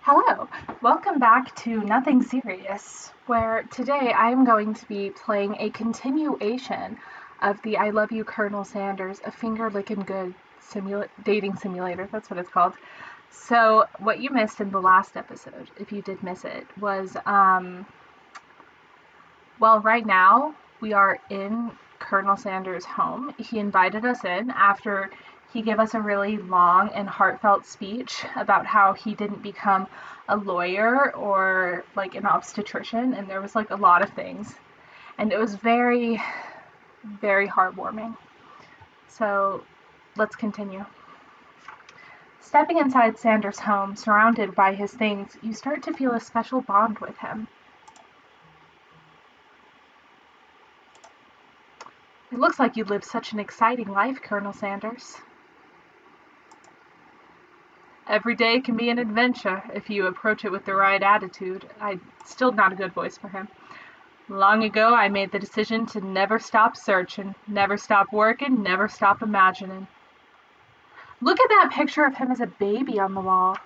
Hello, welcome back to Nothing Serious, where today I am going to be playing a continuation of the I Love You, Colonel Sanders, a Fingerlickin Good Dating Simulator. That's what it's called. So, what you missed in the last episode, if you did miss it, was, right now we are in Colonel Sanders' home. He invited us in after he gave us a really long and heartfelt speech about how he didn't become a lawyer or like an obstetrician, and there was like a lot of things, and it was very, very heartwarming. So let's continue. Stepping inside Sanders' home, surrounded by his things, you start to feel a special bond with him. It looks like you lived such an exciting life, Colonel Sanders. Every day can be an adventure if you approach it with the right attitude. Still not a good voice for him. Long ago, I made the decision to never stop searching, never stop working, never stop imagining. Look at that picture of him as a baby on the wall.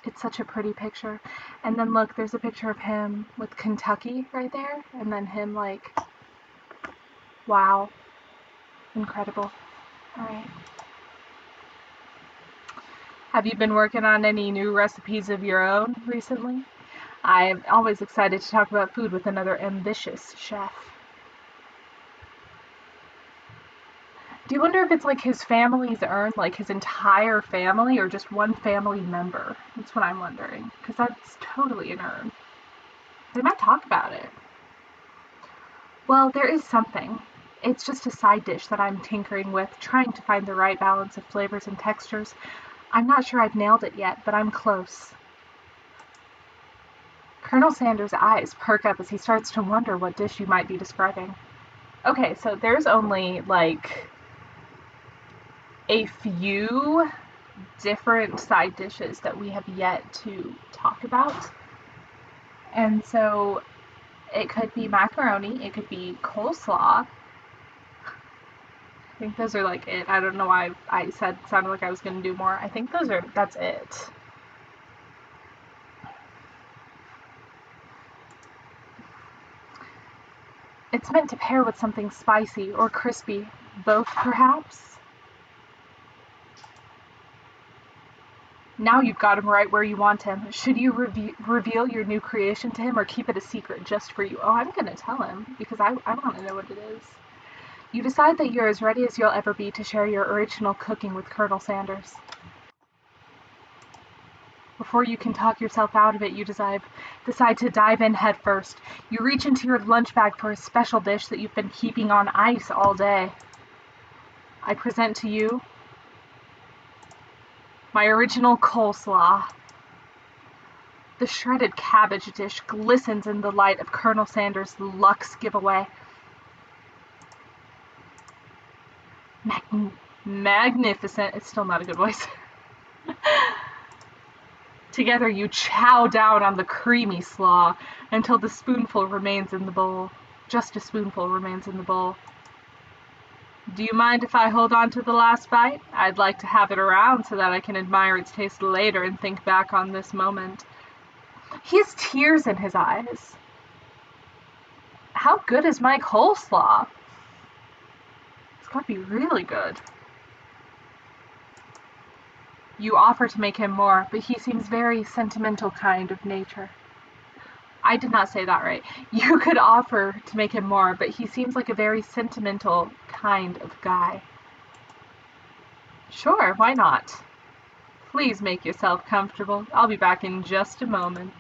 It's such a pretty picture. And then look, there's a picture of him with Kentucky right there, and then him like, wow, incredible. All right. Have you been working on any new recipes of your own recently? I'm always excited to talk about food with another ambitious chef. Do you wonder if it's like his family's earned, like his entire family, or just one family member? That's what I'm wondering, because that's totally an earn. They might talk about it. Well, there is something. It's just a side dish that I'm tinkering with, trying to find the right balance of flavors and textures. I'm not sure I've nailed it yet, but I'm close. Colonel Sanders' eyes perk up as he starts to wonder what dish you might be describing. Okay, so there's only like a few different side dishes that we have yet to talk about. And so it could be macaroni, it could be coleslaw. I think those are like it. I don't know why I sounded like I was going to do more. I think that's it. It's meant to pair with something spicy or crispy, both perhaps. Now you've got him right where you want him. Should you reveal your new creation to him or keep it a secret just for you? Oh, I'm going to tell him because I want to know what it is. You decide that you're as ready as you'll ever be to share your original cooking with Colonel Sanders. Before you can talk yourself out of it, you decide to dive in head first. You reach into your lunch bag for a special dish that you've been keeping on ice all day. I present to you my original coleslaw. The shredded cabbage dish glistens in the light of Colonel Sanders' Lux giveaway. Magnificent. It's still not a good voice. Together you chow down on the creamy slaw until the spoonful remains in the bowl. Just a spoonful remains in the bowl. Do you mind if I hold on to the last bite? I'd like to have it around so that I can admire its taste later and think back on this moment. He has tears in his eyes. How good is my coleslaw? It's got to be really good. You offer to make him more, but he seems very sentimental kind of nature. I did not say that right. You could offer to make him more, but he seems like a very sentimental kind of guy. Sure, why not? Please make yourself comfortable. I'll be back in just a moment.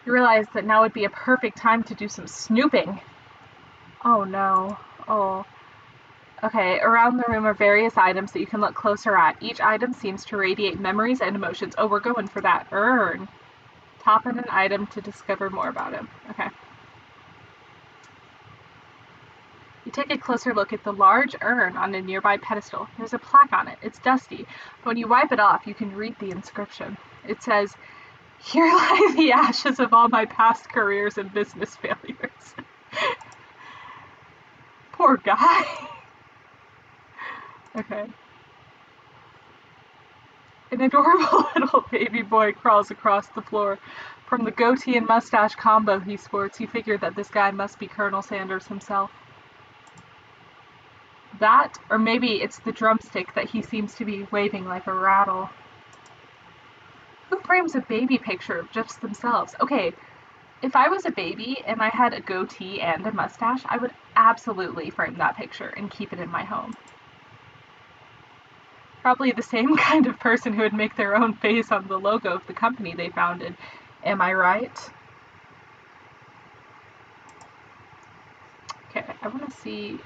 You realize that now would be a perfect time to do some snooping. Oh no. Oh. Okay, around the room are various items that you can look closer at. Each item seems to radiate memories and emotions. Oh, we're going for that urn. Tap on an item to discover more about him. Okay. You take a closer look at the large urn on a nearby pedestal. There's a plaque on it. It's dusty, but when you wipe it off, you can read the inscription. It says, "Here lie the ashes of all my past careers and business failures." Poor guy. Okay. An adorable little baby boy crawls across the floor. From the goatee and mustache combo he sports, you figure that this guy must be Colonel Sanders himself. That, or maybe it's the drumstick that he seems to be waving like a rattle. Who frames a baby picture of just themselves? Okay, if I was a baby and I had a goatee and a mustache, I would absolutely frame that picture and keep it in my home. Probably the same kind of person who would make their own face on the logo of the company they founded. Am I right? Okay, I want to see.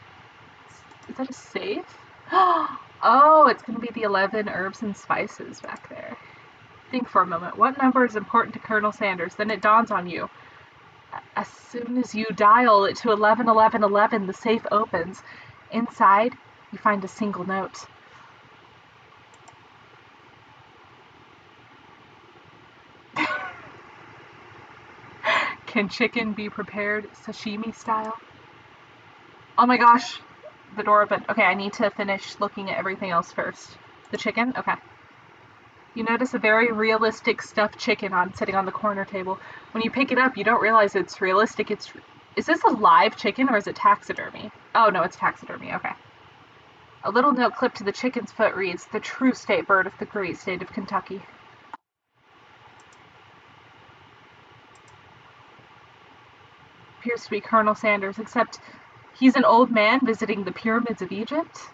Is that a safe? Oh, it's going to be the 11 herbs and spices back there. Think for a moment. What number is important to Colonel Sanders? Then it dawns on you. As soon as you dial it to 111111, the safe opens. Inside, you find a single note. Can chicken be prepared sashimi style? Oh my gosh, the door opened. Okay, I need to finish looking at everything else first. The chicken? Okay. You notice a very realistic stuffed chicken sitting on the corner table. When you pick it up, you don't realize it's realistic. Is this a live chicken or is it taxidermy? Oh no, it's taxidermy. Okay. A little note clipped to the chicken's foot reads, "The true state bird of the great state of Kentucky." Appears to be Colonel Sanders, except he's an old man visiting the pyramids of Egypt.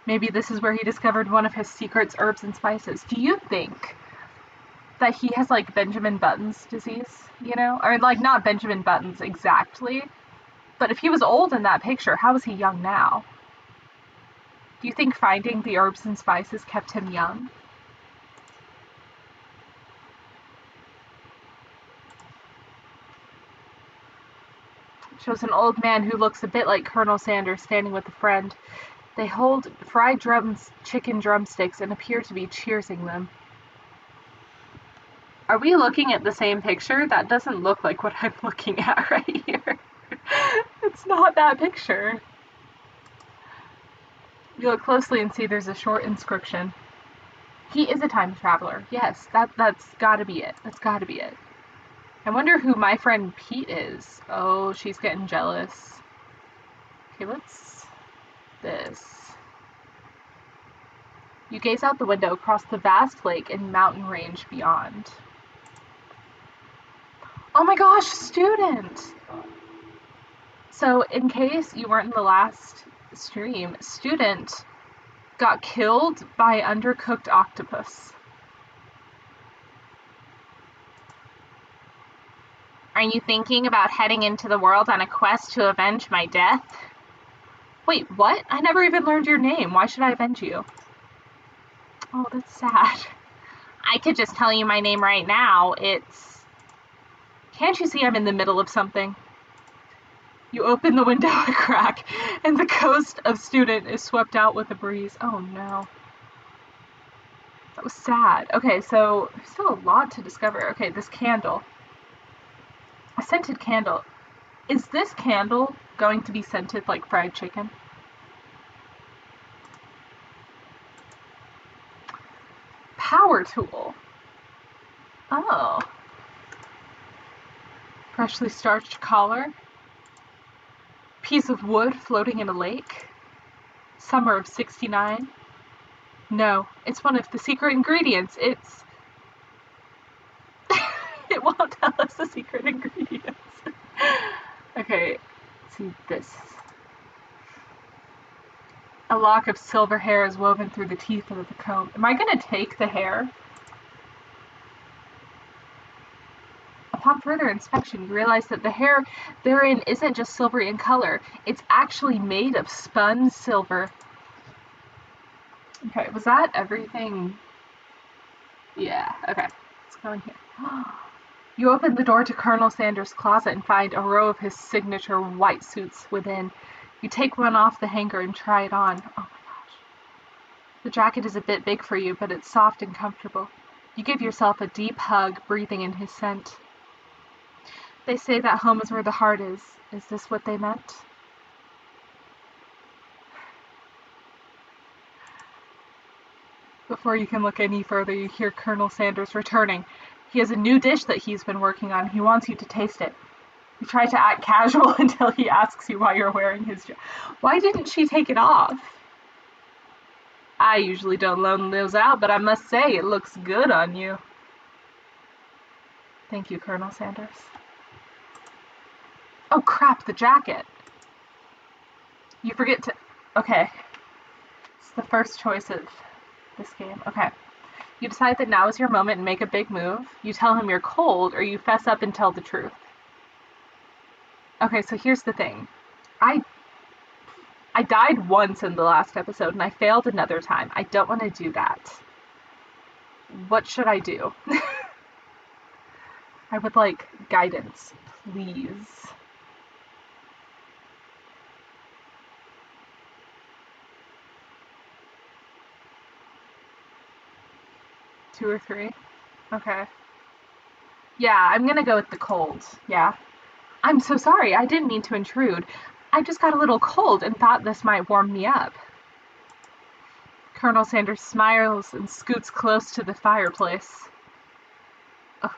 Maybe this is where he discovered one of his secrets, herbs and spices. Do you think that he has like Benjamin Button's disease, Or like not Benjamin Button's exactly, but if he was old in that picture, how is he young now? Do you think finding the herbs and spices kept him young? Shows an old man who looks a bit like Colonel Sanders standing with a friend. They hold fried chicken drumsticks and appear to be cheersing them. Are we looking at the same picture? That doesn't look like what I'm looking at right here. It's not that picture. You look closely and see there's a short inscription. He is a time traveler. Yes, that's gotta be it. That's gotta be it. I wonder who my friend Pete is. Oh, she's getting jealous. Okay, what's this? You gaze out the window across the vast lake and mountain range beyond. Oh my gosh, student! So, in case you weren't in the last stream, student got killed by undercooked octopus. Are you thinking about heading into the world on a quest to avenge my death? Wait, what? I never even learned your name. Why should I avenge you? Oh, that's sad. I could just tell you my name right now. Can't you see I'm in the middle of something? You open the window a crack, and the ghost of student is swept out with a breeze. Oh no. That was sad. Okay, so there's still a lot to discover. Okay, this candle. A scented candle. Is this candle going to be scented like fried chicken? Power tool. Oh. Freshly starched collar. Piece of wood floating in a lake. Summer of '69. No, it's one of the secret ingredients. It won't tell us the secret ingredients. Okay, let's see this. A lock of silver hair is woven through the teeth of the comb. Am I gonna take the hair? Upon further inspection, you realize that the hair therein isn't just silvery in color. It's actually made of spun silver. Okay, was that everything? Yeah, okay. Let's go in here. You open the door to Colonel Sanders' closet and find a row of his signature white suits within. You take one off the hanger and try it on. Oh my gosh. The jacket is a bit big for you, but it's soft and comfortable. You give yourself a deep hug, breathing in his scent. They say that home is where the heart is. Is this what they meant? Before you can look any further, you hear Colonel Sanders returning. He has a new dish that he's been working on. He wants you to taste it. You try to act casual until he asks you why you're wearing his jacket. Why didn't she take it off? I usually don't loan those out, but I must say it looks good on you. Thank you, Colonel Sanders. Oh crap, the jacket. You forget to... Okay. It's the first choice of this game. Okay. You decide that now is your moment and make a big move. You tell him you're cold, or you fess up and tell the truth. Okay, so here's the thing. I died once in the last episode, and I failed another time. I don't want to do that. What should I do? I would like guidance, please. Two or three? Okay. Yeah, I'm gonna go with the cold. Yeah. I'm so sorry. I didn't mean to intrude. I just got a little cold and thought this might warm me up. Colonel Sanders smiles and scoots close to the fireplace.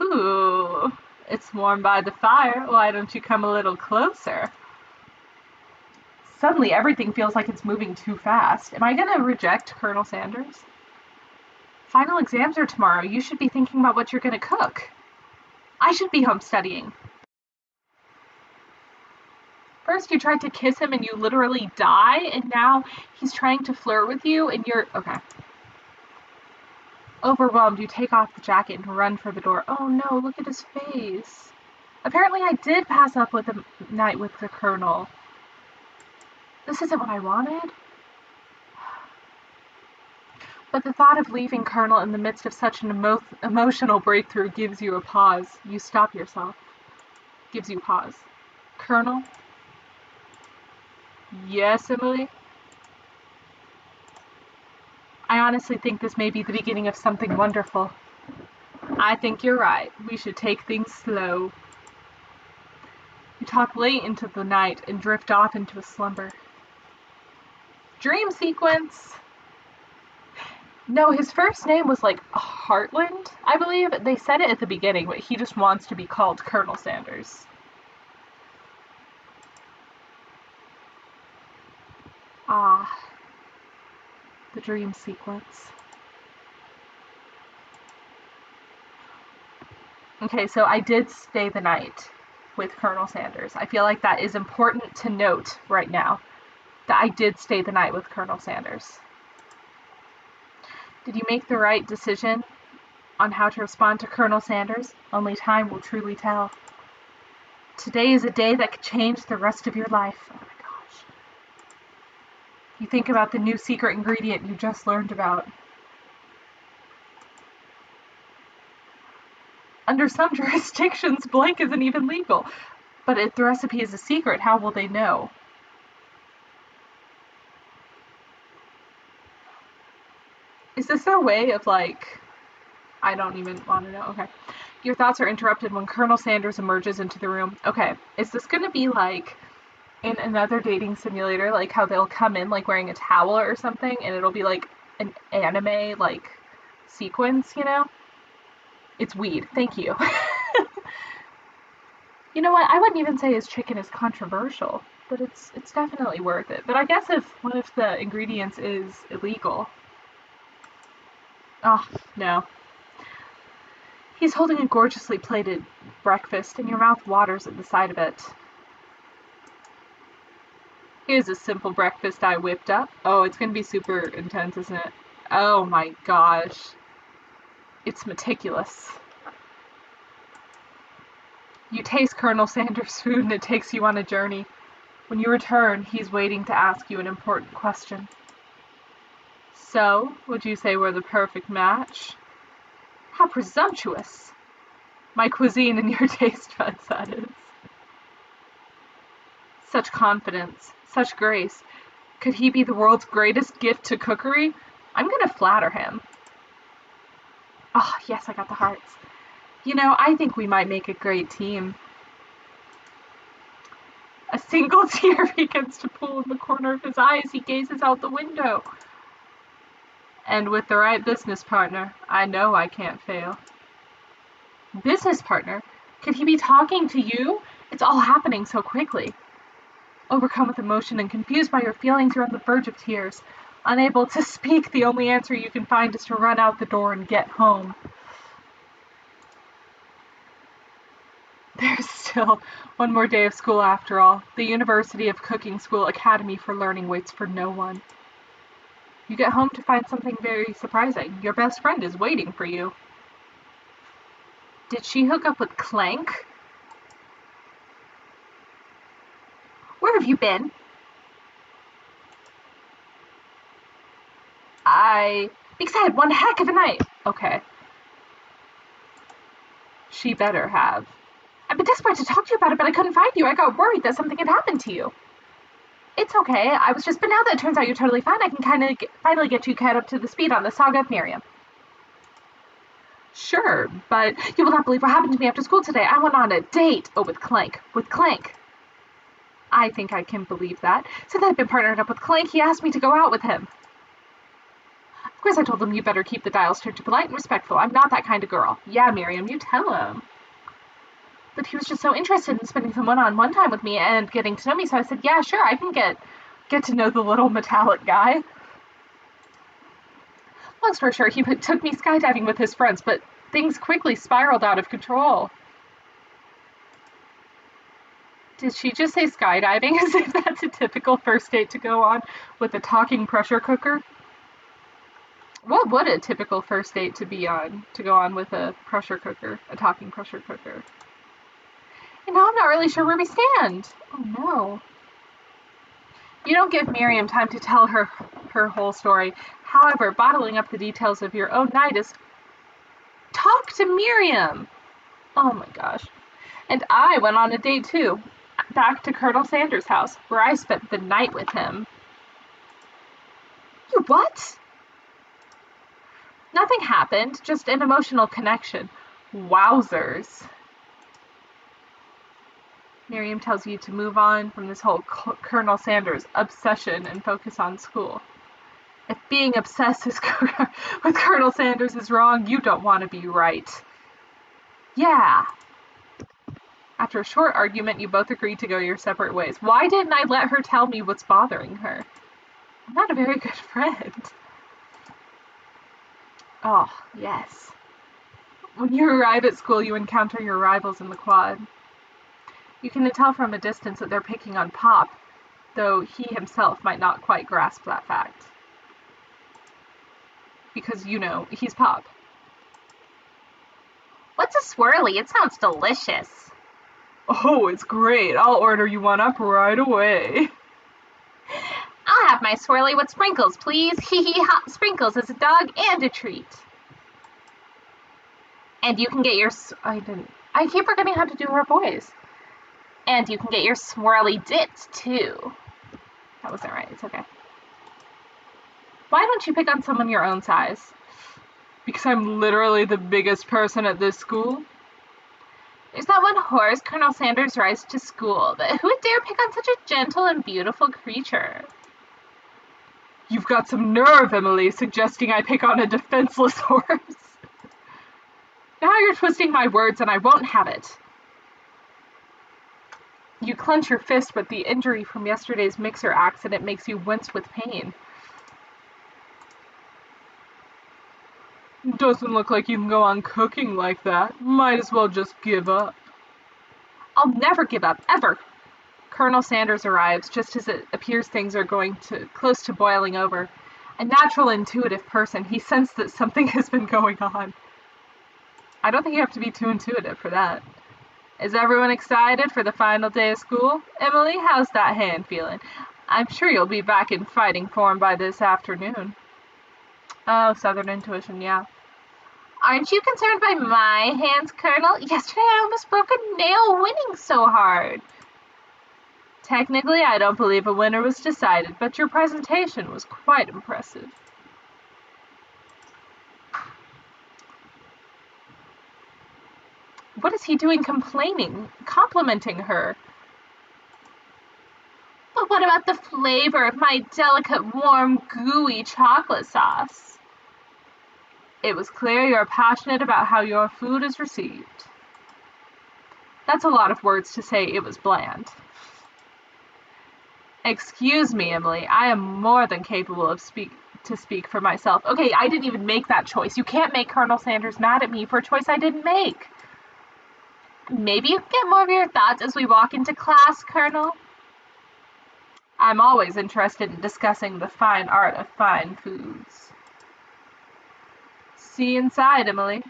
Ooh, it's warm by the fire. Why don't you come a little closer? Suddenly, everything feels like it's moving too fast. Am I gonna reject Colonel Sanders? Final exams are tomorrow. You should be thinking about what you're gonna cook. I should be home studying. First you tried to kiss him and you literally die, and now he's trying to flirt with you and you're... Okay. Overwhelmed, you take off the jacket and run for the door. Oh no, look at his face. Apparently I did pass up with the night with the Colonel. This isn't what I wanted. But the thought of leaving Colonel in the midst of such an emotional breakthrough gives you a pause. You stop yourself. Gives you pause. Colonel? Yes, Emily? I honestly think this may be the beginning of something wonderful. I think you're right. We should take things slow. You talk late into the night and drift off into a slumber. Dream sequence! No, his first name was like Heartland, I believe. They said it at the beginning, but he just wants to be called Colonel Sanders. Ah, the dream sequence. Okay, so I did stay the night with Colonel Sanders. I feel like that is important to note right now, that I did stay the night with Colonel Sanders. Did you make the right decision on how to respond to Colonel Sanders? Only time will truly tell. Today is a day that could change the rest of your life. Oh my gosh. You think about the new secret ingredient you just learned about. Under some jurisdictions, blank isn't even legal. But if the recipe is a secret, how will they know? Is this their way of like... I don't even want to know. Okay. Your thoughts are interrupted when Colonel Sanders emerges into the room. Okay. Is this going to be like in another dating simulator, like how they'll come in like wearing a towel or something, and it'll be like an anime like sequence, you know? It's weed. Thank you. You know what? I wouldn't even say his chicken is controversial, but it's definitely worth it. But I guess if one of the ingredients is illegal. Oh, no. He's holding a gorgeously plated breakfast, and your mouth waters at the sight of it. Here's a simple breakfast I whipped up. Oh, it's going to be super intense, isn't it? Oh my gosh. It's meticulous. You taste Colonel Sanders' food and it takes you on a journey. When you return, he's waiting to ask you an important question. So, would you say we're the perfect match? How presumptuous! My cuisine and your taste buds, that is. Such confidence, such grace. Could he be the world's greatest gift to cookery? I'm gonna flatter him. Oh, yes, I got the hearts. You know, I think we might make a great team. single tear begins to pool in the corner of his eye as he gazes out the window. And with the right business partner, I know I can't fail. Business partner? Could he be talking to you? It's all happening so quickly. Overcome with emotion and confused by your feelings, you're on the verge of tears. Unable to speak, the only answer you can find is to run out the door and get home. There's still one more day of school after all. The University of Cooking School Academy for Learning waits for no one. You get home to find something very surprising. Your best friend is waiting for you. Did she hook up with Clank? Where have you been? Because I had one heck of a night. Okay. She better have. I've been desperate to talk to you about it, but I couldn't find you. I got worried that something had happened to you. It's okay. But now that it turns out you're totally fine, I can finally get you caught up to the speed on the saga of Miriam. Sure, but you will not believe what happened to me after school today. I went on a date. Oh, with Clank. With Clank. I think I can believe that. Since I've been partnered up with Clank, he asked me to go out with him. Of course, I told him you better keep the dial strict, polite, and respectful. I'm not that kind of girl. Yeah, Miriam, you tell him. But he was just so interested in spending some one-on-one time with me and getting to know me, so I said, yeah, sure, I can get to know the little metallic guy. Long story short, he took me skydiving with his friends, but things quickly spiraled out of control. Did she just say skydiving as if that's a typical first date to go on with a talking pressure cooker? What would a typical first date to go on with a pressure cooker, a talking pressure cooker? And now I'm not really sure where we stand. Oh no. You don't give Miriam time to tell her whole story. However, bottling up the details of your own night is... Talk to Miriam! Oh my gosh. And I went on a date too. Back to Colonel Sanders' house, where I spent the night with him. You what? Nothing happened, just an emotional connection. Wowzers. Miriam tells you to move on from this whole Colonel Sanders obsession and focus on school. If being obsessed with Colonel Sanders is wrong, you don't want to be right. Yeah. After a short argument, you both agreed to go your separate ways. Why didn't I let her tell me what's bothering her? I'm not a very good friend. Oh, yes. When you arrive at school, you encounter your rivals in the quad. You can tell from a distance that they're picking on Pop, though he himself might not quite grasp that fact. Because, he's Pop. What's a swirly? It sounds delicious. Oh, it's great. I'll order you one up right away. I'll have my swirly with sprinkles, please. Hee hee ha, sprinkles as a dog and a treat. And you can get your... I keep forgetting how to do her voice. And you can get your swirly dipped, too. That wasn't right. It's okay. Why don't you pick on someone your own size? Because I'm literally the biggest person at this school? There's that one horse, Colonel Sanders rides to school, but who would dare pick on such a gentle and beautiful creature? You've got some nerve, Emily, suggesting I pick on a defenseless horse. Now you're twisting my words and I won't have it. You clench your fist, but the injury from yesterday's mixer accident makes you wince with pain. Doesn't look like you can go on cooking like that. Might as well just give up. I'll never give up, ever. Colonel Sanders arrives just as it appears things are close to boiling over. A natural, intuitive person, he sensed that something has been going on. I don't think you have to be too intuitive for that. Is everyone excited for the final day of school? Emily, how's that hand feeling? I'm sure you'll be back in fighting form by this afternoon. Oh, Southern intuition, yeah. Aren't you concerned by my hands, Colonel? Yesterday I almost broke a nail winning so hard. Technically, I don't believe a winner was decided, but your presentation was quite impressive. What is he doing complaining, complimenting her? about the flavor of my delicate, warm, gooey chocolate sauce? It was clear you're passionate about how your food is received. That's a lot of words to say it was bland. Excuse me, Emily, I am more than capable of speak for myself. Okay, I didn't even make that choice. You can't make Colonel Sanders mad at me for a choice I didn't make. Maybe you can get more of your thoughts as we walk into class, Colonel. I'm always interested in discussing the fine art of fine foods. See you inside, Emily.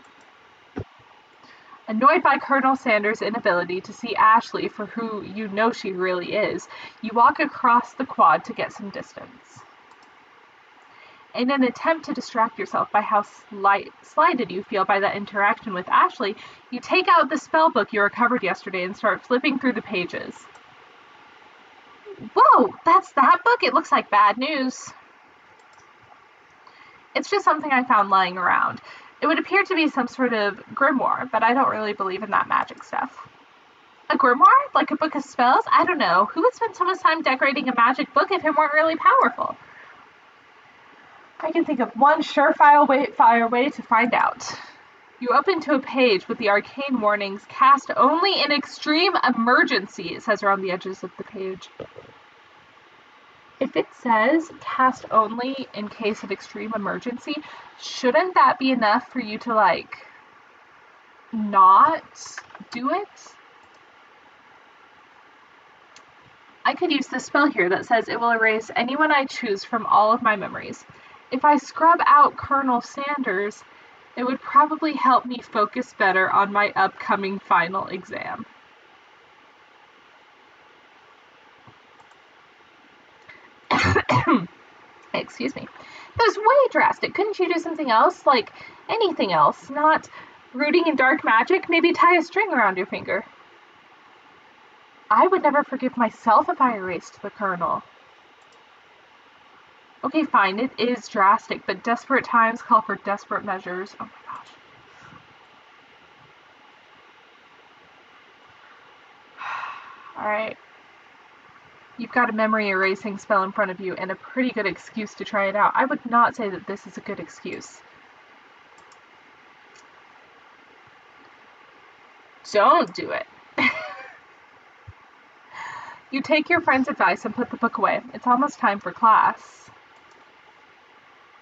Annoyed by Colonel Sanders' inability to see Ashley for who you know she really is, you walk across the quad to get some distance. In an attempt to distract yourself by how slighted you feel by that interaction with Ashley, you take out the spell book you recovered yesterday and start flipping through the pages. Whoa, that's that book? It looks like bad news. It's just something I found lying around. It would appear to be some sort of grimoire, but I don't really believe in that magic stuff. A grimoire? Like a book of spells? I don't know. Who would spend so much time decorating a magic book if it weren't really powerful? I can think of one surefire way to find out. You open to a page with the arcane warnings, cast only in extreme emergency, it says around the edges of the page. If it says cast only in case of extreme emergency, shouldn't that be enough for you to, like, not do it? I could use this spell here that says it will erase anyone I choose from all of my memories. If I scrub out Colonel Sanders, it would probably help me focus better on my upcoming final exam. Excuse me. That was way drastic. Couldn't you do something else? Like anything else? Not rooting in dark magic? Maybe tie a string around your finger. I would never forgive myself if I erased the Colonel. Okay, fine, it is drastic, but desperate times call for desperate measures. Oh my gosh. Alright. You've got a memory erasing spell in front of you and a pretty good excuse to try it out. I would not say that this is a good excuse. Don't do it. You take your friend's advice and put the book away. It's almost time for class.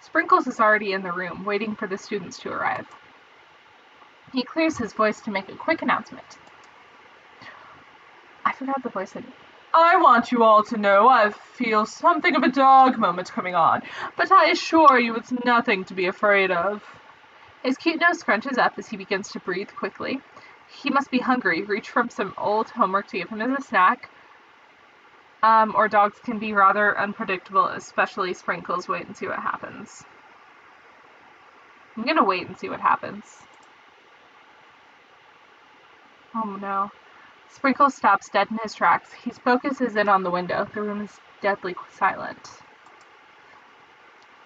Sprinkles is already in the room, waiting for the students to arrive. He clears his voice to make a quick announcement. I forgot the voice. I want you all to know I feel something of a dog moment coming on, but I assure you it's nothing to be afraid of. His cute nose scrunches up as he begins to breathe quickly. He must be hungry. Reach from some old homework to give him as a snack. Or dogs can be rather unpredictable, especially Sprinkles. Wait and see what happens. I'm gonna wait and see what happens. Oh no. Sprinkles stops dead in his tracks. His focus is in on the window. The room is deadly silent.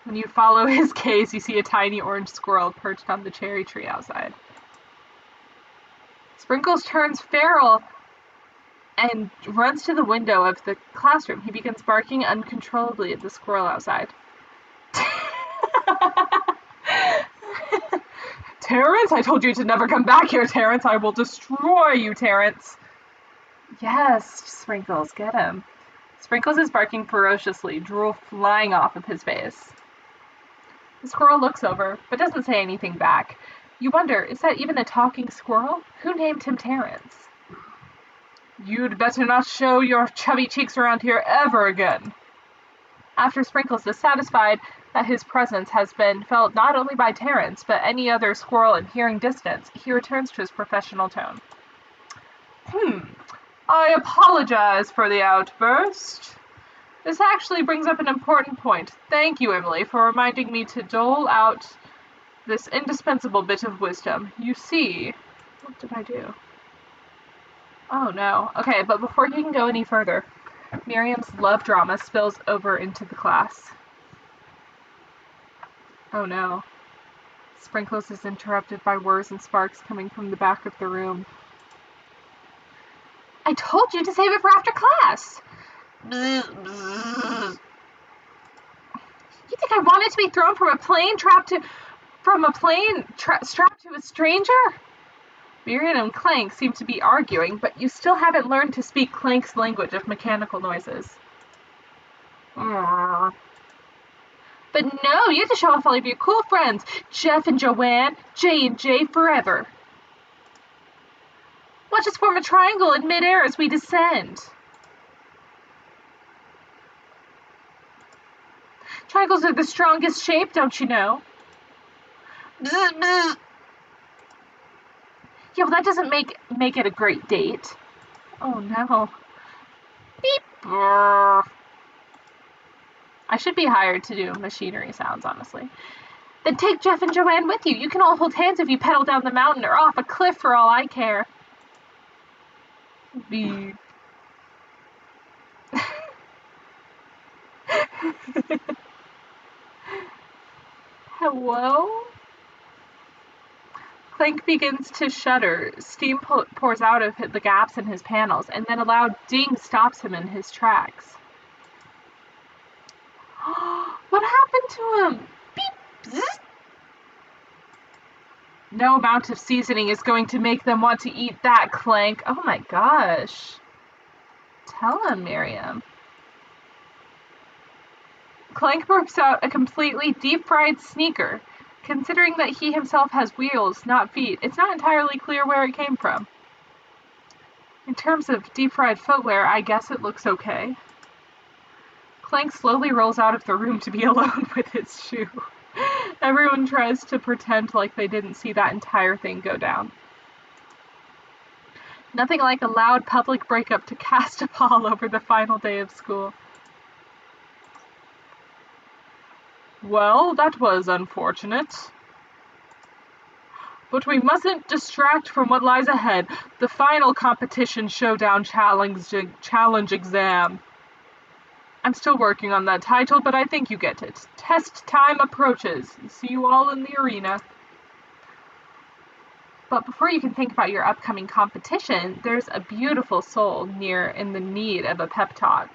When you follow his gaze, you see a tiny orange squirrel perched on the cherry tree outside. Sprinkles turns feral and runs to the window of the classroom. He begins barking uncontrollably at the squirrel outside. Terrence, I told you to never come back here, Terrence. I will destroy you, Terrence. Yes, Sprinkles, get him. Sprinkles is barking ferociously, drool flying off of his face. The squirrel looks over, but doesn't say anything back. You wonder, is that even a talking squirrel? Who named him Terrence? You'd better not show your chubby cheeks around here ever again. After Sprinkles is satisfied that his presence has been felt not only by Terrence, but any other squirrel in hearing distance, he returns to his professional tone. I apologize for the outburst. This actually brings up an important point. Thank you, Emily, for reminding me to dole out this indispensable bit of wisdom. You see... What did I do? Oh no. Okay, but before he can go any further, Miriam's love drama spills over into the class. Oh no. Sprinkles is interrupted by whirs and sparks coming from the back of the room. I told you to save it for after class! You think I wanted to be thrown from a plane strapped to a stranger? Miriam and Clank seem to be arguing, but you still haven't learned to speak Clank's language of mechanical noises. Aww. But no, you have to show off all of your cool friends. Jeff and Joanne, J and J forever. Watch us form a triangle in midair as we descend. Triangles are the strongest shape, don't you know? Bzz, bzz. Yeah, well, that doesn't make it a great date. Oh no. Beep. Brr. I should be hired to do machinery sounds, honestly. Then take Jeff and Joanne with you. You can all hold hands if you pedal down the mountain or off a cliff for all I care. Beep. Hello? Clank begins to shudder. Steam pours out of the gaps in his panels, and then a loud ding stops him in his tracks. What happened to him? Beep! Zzz. No amount of seasoning is going to make them want to eat that, Clank. Oh my gosh. Tell him, Miriam. Clank burps out a completely deep-fried sneaker. Considering that he himself has wheels, not feet, it's not entirely clear where it came from. In terms of deep-fried footwear, I guess it looks okay. Clank slowly rolls out of the room to be alone with his shoe. Everyone tries to pretend like they didn't see that entire thing go down. Nothing like a loud public breakup to cast a pall over the final day of school. Well, that was unfortunate. But we mustn't distract from what lies ahead. The final competition showdown challenge exam. I'm still working on that title, but I think you get it. Test time approaches. See you all in the arena. But before you can think about your upcoming competition, there's a beautiful soul in the need of a pep talk.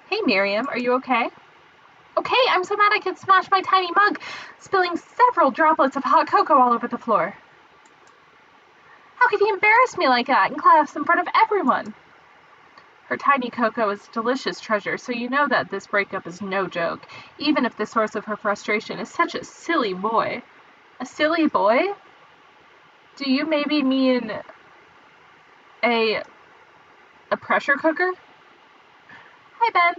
Hey Miriam, are you okay? Okay, I'm so mad I could smash my tiny mug, spilling several droplets of hot cocoa all over the floor. How could you embarrass me like that in class in front of everyone? Her tiny cocoa is a delicious treasure, so you know that this breakup is no joke, even if the source of her frustration is such a silly boy. A silly boy? Do you maybe mean a pressure cooker? Hi, Ben.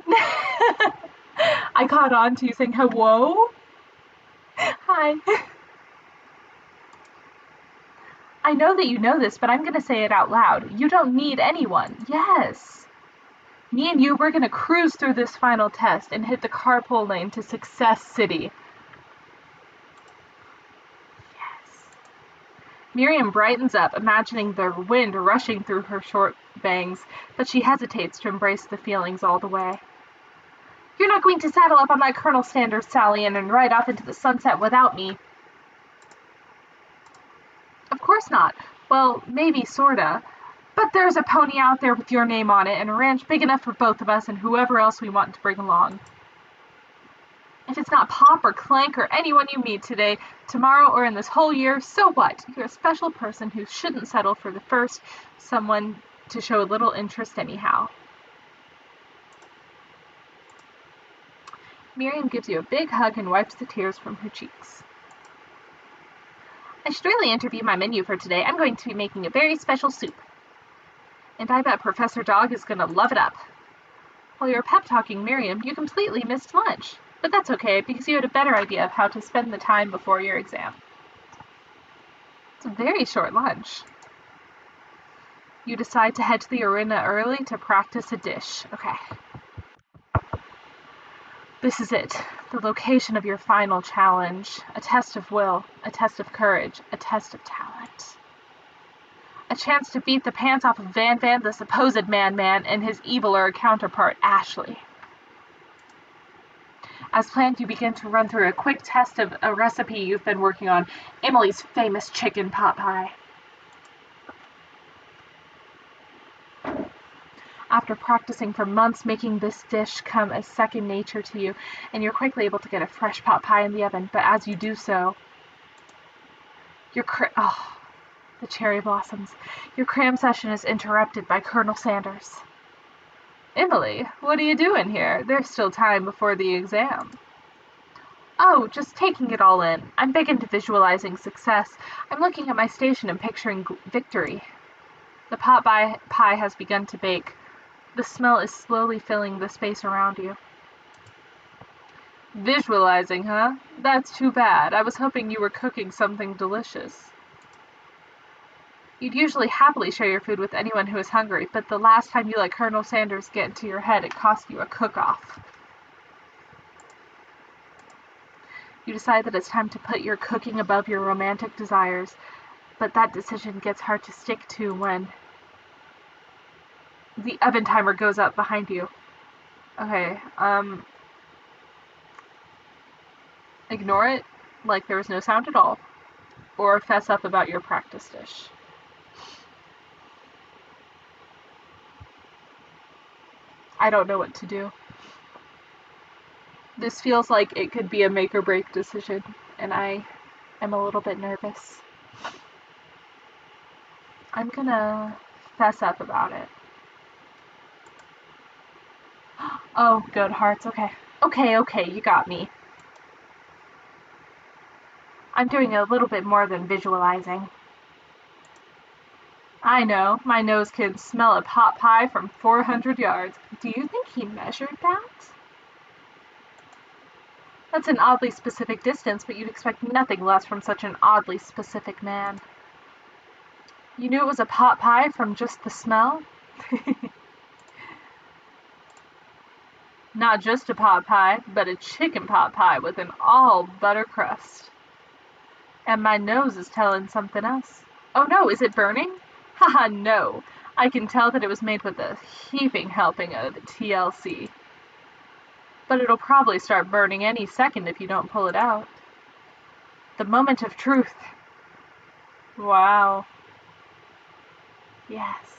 I caught on to you saying hello. Hi. I know that you know this, but I'm going to say it out loud. You don't need anyone. Yes. Me and you, we're going to cruise through this final test and hit the carpool lane to Success City. Yes. Miriam brightens up, imagining the wind rushing through her short bangs, but she hesitates to embrace the feelings all the way. You're not going to saddle up on that Colonel Sanders stallion and ride off into the sunset without me. Of course not. Well, maybe sorta. But there's a pony out there with your name on it and a ranch big enough for both of us and whoever else we want to bring along. If it's not Pop or Clank or anyone you meet today, tomorrow, or in this whole year, so what? You're a special person who shouldn't settle for the first someone to show a little interest anyhow. Miriam gives you a big hug and wipes the tears from her cheeks. I should really interview my menu for today. I'm going to be making a very special soup. And I bet Professor Dog is going to love it up. While you were pep-talking Miriam, you completely missed lunch. But that's okay, because you had a better idea of how to spend the time before your exam. It's a very short lunch. You decide to head to the arena early to practice a dish. Okay. This is it, the location of your final challenge. A test of will, a test of courage, a test of talent. A chance to beat the pants off of Van, the supposed man, and his eviler counterpart, Ashley. As planned, you begin to run through a quick test of a recipe you've been working on, Emily's famous chicken pot pie. After practicing for months, making this dish come as second nature to you, and you're quickly able to get a fresh pot pie in the oven. But as you do so, the cherry blossoms. Your cram session is interrupted by Colonel Sanders. Emily, what are you doing here? There's still time before the exam. Oh, just taking it all in. I'm big into visualizing success. I'm looking at my station and picturing victory. The pot pie has begun to bake. The smell is slowly filling the space around you. Visualizing, huh? That's too bad. I was hoping you were cooking something delicious. You'd usually happily share your food with anyone who is hungry, but the last time you let Colonel Sanders get into your head, it cost you a cook-off. You decide that it's time to put your cooking above your romantic desires, but that decision gets hard to stick to when the oven timer goes up behind you. Okay, ignore it like there was no sound at all, or fess up about your practice dish. I don't know what to do. This feels like it could be a make or break decision, and I am a little bit nervous. I'm gonna fess up about it. Oh, good hearts, okay. Okay, you got me. I'm doing a little bit more than visualizing. I know, my nose can smell a pot pie from 400 yards. Do you think he measured that? That's an oddly specific distance, but you'd expect nothing less from such an oddly specific man. You knew it was a pot pie from just the smell? Not just a pot pie, but a chicken pot pie with an all-butter crust. And my nose is telling something else. Oh no, is it burning? Haha, no. I can tell that it was made with a heaping helping of TLC. But it'll probably start burning any second if you don't pull it out. The moment of truth. Wow. Yes.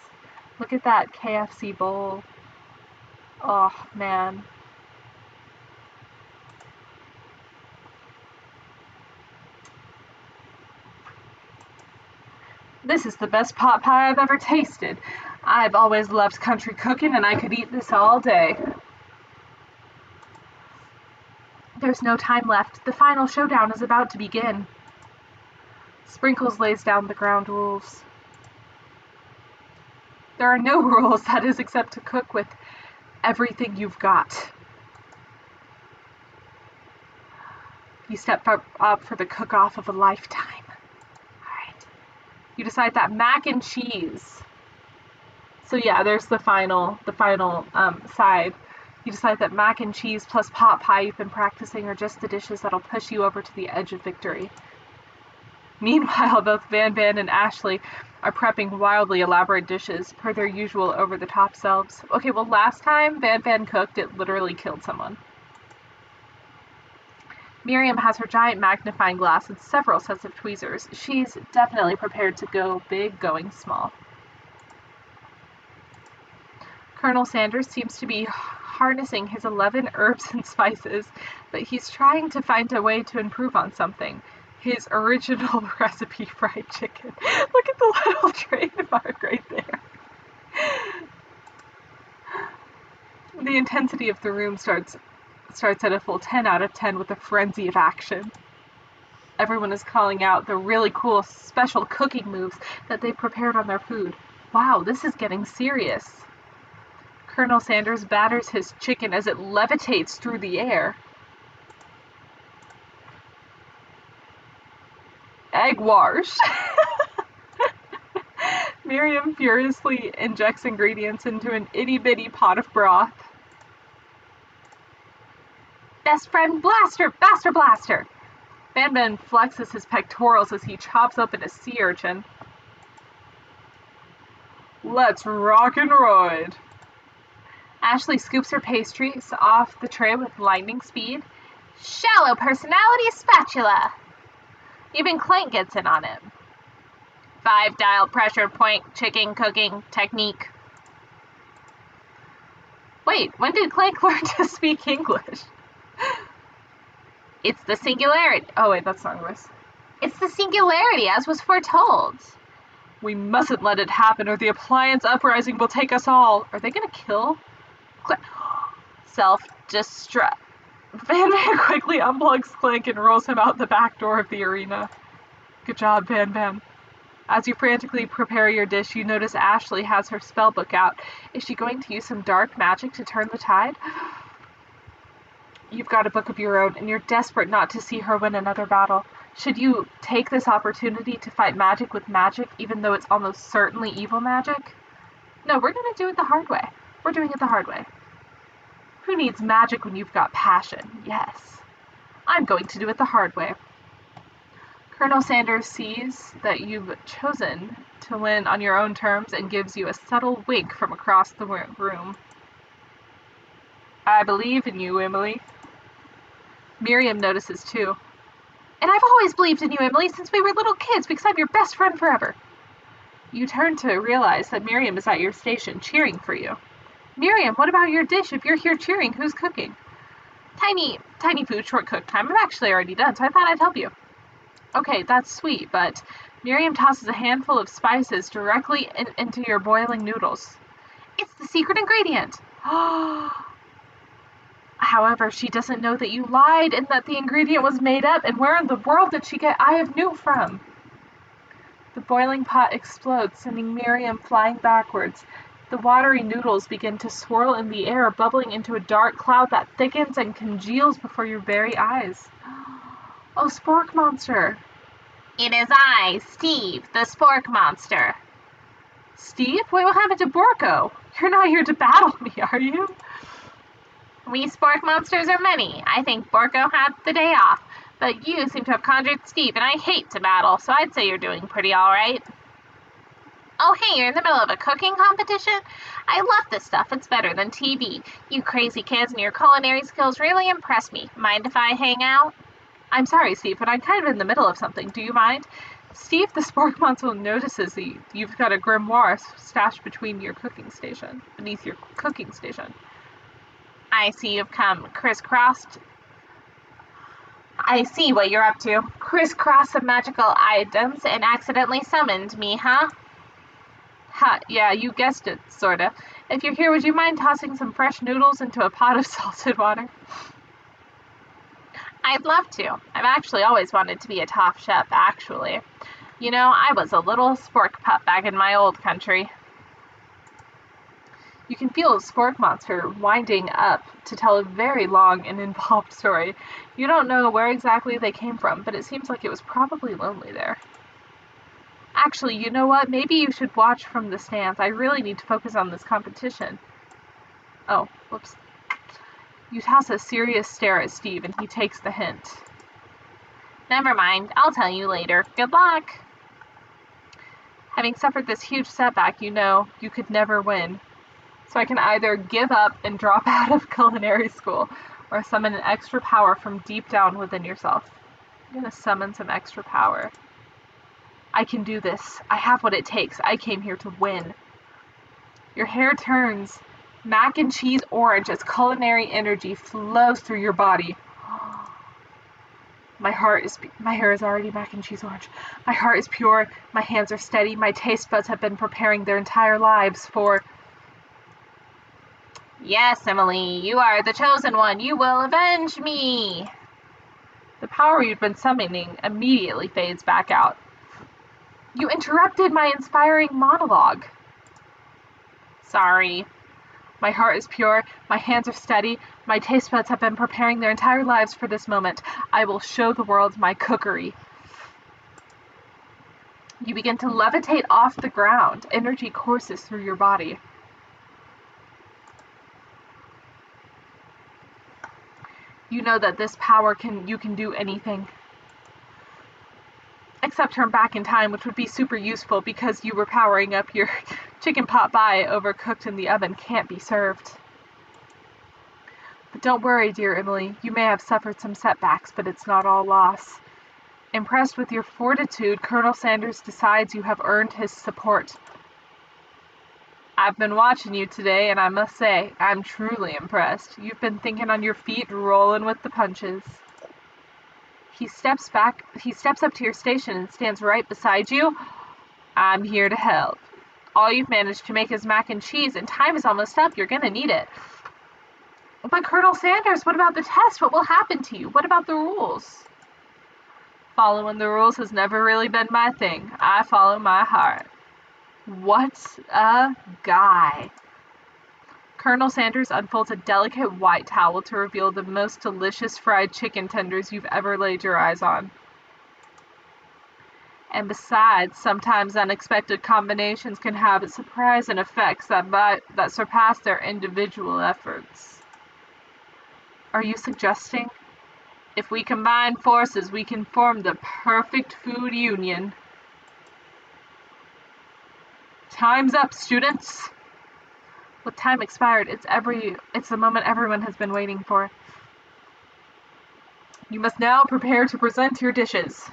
Look at that KFC bowl. Oh, man. This is the best pot pie I've ever tasted. I've always loved country cooking, and I could eat this all day. There's no time left. The final showdown is about to begin. Sprinkles lays down the ground rules. There are no rules, that is, except to cook with everything you've got. You step up for the cook-off of a lifetime. Alright. You decide that mac and cheese. So yeah, there's the final side. You decide that mac and cheese plus pot pie you've been practicing are just the dishes that'll push you over to the edge of victory. Meanwhile, both Van Van and Ashley are prepping wildly elaborate dishes per their usual over-the-top selves. Okay, well, last time Van Van cooked, it literally killed someone. Miriam has her giant magnifying glass and several sets of tweezers. She's definitely prepared to go big, going small. Colonel Sanders seems to be harnessing his 11 herbs and spices, but he's trying to find a way to improve on something. His original recipe fried chicken. Look at the little trademark right there. The intensity of the room starts at a full 10 out of 10 with a frenzy of action. Everyone is calling out the really cool special cooking moves that they've prepared on their food. Wow, this is getting serious. Colonel Sanders batters his chicken as it levitates through the air. Egg wash. Miriam furiously injects ingredients into an itty-bitty pot of broth. Best friend blaster! Blaster blaster! Van Van flexes his pectorals as he chops open a sea urchin. Let's rock and ride! Ashley scoops her pastries off the tray with lightning speed. Shallow personality spatula. Even Clank gets in on it. 5-dial pressure point chicken cooking technique. Wait, when did Clank learn to speak English? It's the singularity. Oh wait, that's not English. It's the singularity, as was foretold. We mustn't let it happen, or the appliance uprising will take us all. Are they gonna kill Clank? Self-destruct. Van Van quickly unplugs Clank and rolls him out the back door of the arena. Good job, Van Van. As you frantically prepare your dish, you notice Ashley has her spellbook out. Is she going to use some dark magic to turn the tide? You've got a book of your own, and you're desperate not to see her win another battle. Should you take this opportunity to fight magic with magic, even though it's almost certainly evil magic? No, we're going to do it the hard way. We're doing it the hard way. Who needs magic when you've got passion? Yes. I'm going to do it the hard way. Colonel Sanders sees that you've chosen to win on your own terms and gives you a subtle wink from across the room. I believe in you, Emily. Miriam notices too. And I've always believed in you, Emily, since we were little kids, because I'm your best friend forever. You turn to realize that Miriam is at your station, cheering for you. Miriam, what about your dish? If you're here cheering, who's cooking? Tiny food, short cook time. I'm actually already done, so I thought I'd help you. Okay, that's sweet, but Miriam tosses a handful of spices directly into your boiling noodles. It's the secret ingredient. However, she doesn't know that you lied and that the ingredient was made up, and where in the world did she get Eye of Newt from? The boiling pot explodes, sending Miriam flying backwards. The watery noodles begin to swirl in the air, bubbling into a dark cloud that thickens and congeals before your very eyes. Oh, Spork Monster. It is I, Steve, the Spork Monster. Steve? Wait, what happened to Borko? You're not here to battle me, are you? We Spork Monsters are many. I think Borko had the day off, but you seem to have conjured Steve, and I hate to battle, so I'd say you're doing pretty all right. Oh, hey, you're in the middle of a cooking competition? I love this stuff. It's better than TV. You crazy kids and your culinary skills really impress me. Mind if I hang out? I'm sorry, Steve, but I'm kind of in the middle of something. Do you mind? Steve, the Spork Monster notices that you've got a grimoire stashed beneath your cooking station. I see you've come crisscrossed. I see what you're up to. Crisscross some magical items and accidentally summoned me, huh? Ha, yeah, you guessed it, sorta. If you're here, would you mind tossing some fresh noodles into a pot of salted water? I'd love to. I've actually always wanted to be a top chef, actually. You know, I was a little spork pup back in my old country. You can feel a Spork Monster winding up to tell a very long and involved story. You don't know where exactly they came from, but it seems like it was probably lonely there. Actually, you know what? Maybe you should watch from the stands. I really need to focus on this competition. Oh, whoops. You toss a serious stare at Steve, and he takes the hint. Never mind. I'll tell you later. Good luck. Having suffered this huge setback, you know you could never win. So I can either give up and drop out of culinary school, or summon an extra power from deep down within yourself. I'm going to summon some extra power. I can do this. I have what it takes. I came here to win. Your hair turns mac and cheese orange as culinary energy flows through your body. My hair is already mac and cheese orange. My heart is pure. My hands are steady. My taste buds have been preparing their entire lives for... Yes, Emily, you are the chosen one. You will avenge me. The power you've been summoning immediately fades back out. You interrupted my inspiring monologue. Sorry. My heart is pure, my hands are steady, my taste buds have been preparing their entire lives for this moment. I will show the world my cookery. You begin to levitate off the ground. Energy courses through your body. You know that this power you can do anything. Except turn back in time, which would be super useful because you were powering up your chicken pot pie overcooked in the oven can't be served. Don't worry, dear Emily. You may have suffered some setbacks, but it's not all loss. Impressed with your fortitude, Colonel Sanders decides you have earned his support. I've been watching you today, and I must say, I'm truly impressed. You've been thinking on your feet, rolling with the punches. He steps up to your station and stands right beside you. I'm here to help. All you've managed to make is mac and cheese, and time is almost up. You're gonna need it. But Colonel Sanders, what about the test? What will happen to you? What about the rules? Following the rules has never really been my thing. I follow my heart. What a guy. Colonel Sanders unfolds a delicate white towel to reveal the most delicious fried chicken tenders you've ever laid your eyes on. And besides, sometimes unexpected combinations can have surprising effects that surpass their individual efforts. Are you suggesting? If we combine forces, we can form the perfect food union. Time's up, students. With time expired, it's the moment everyone has been waiting for. You must now prepare to present your dishes.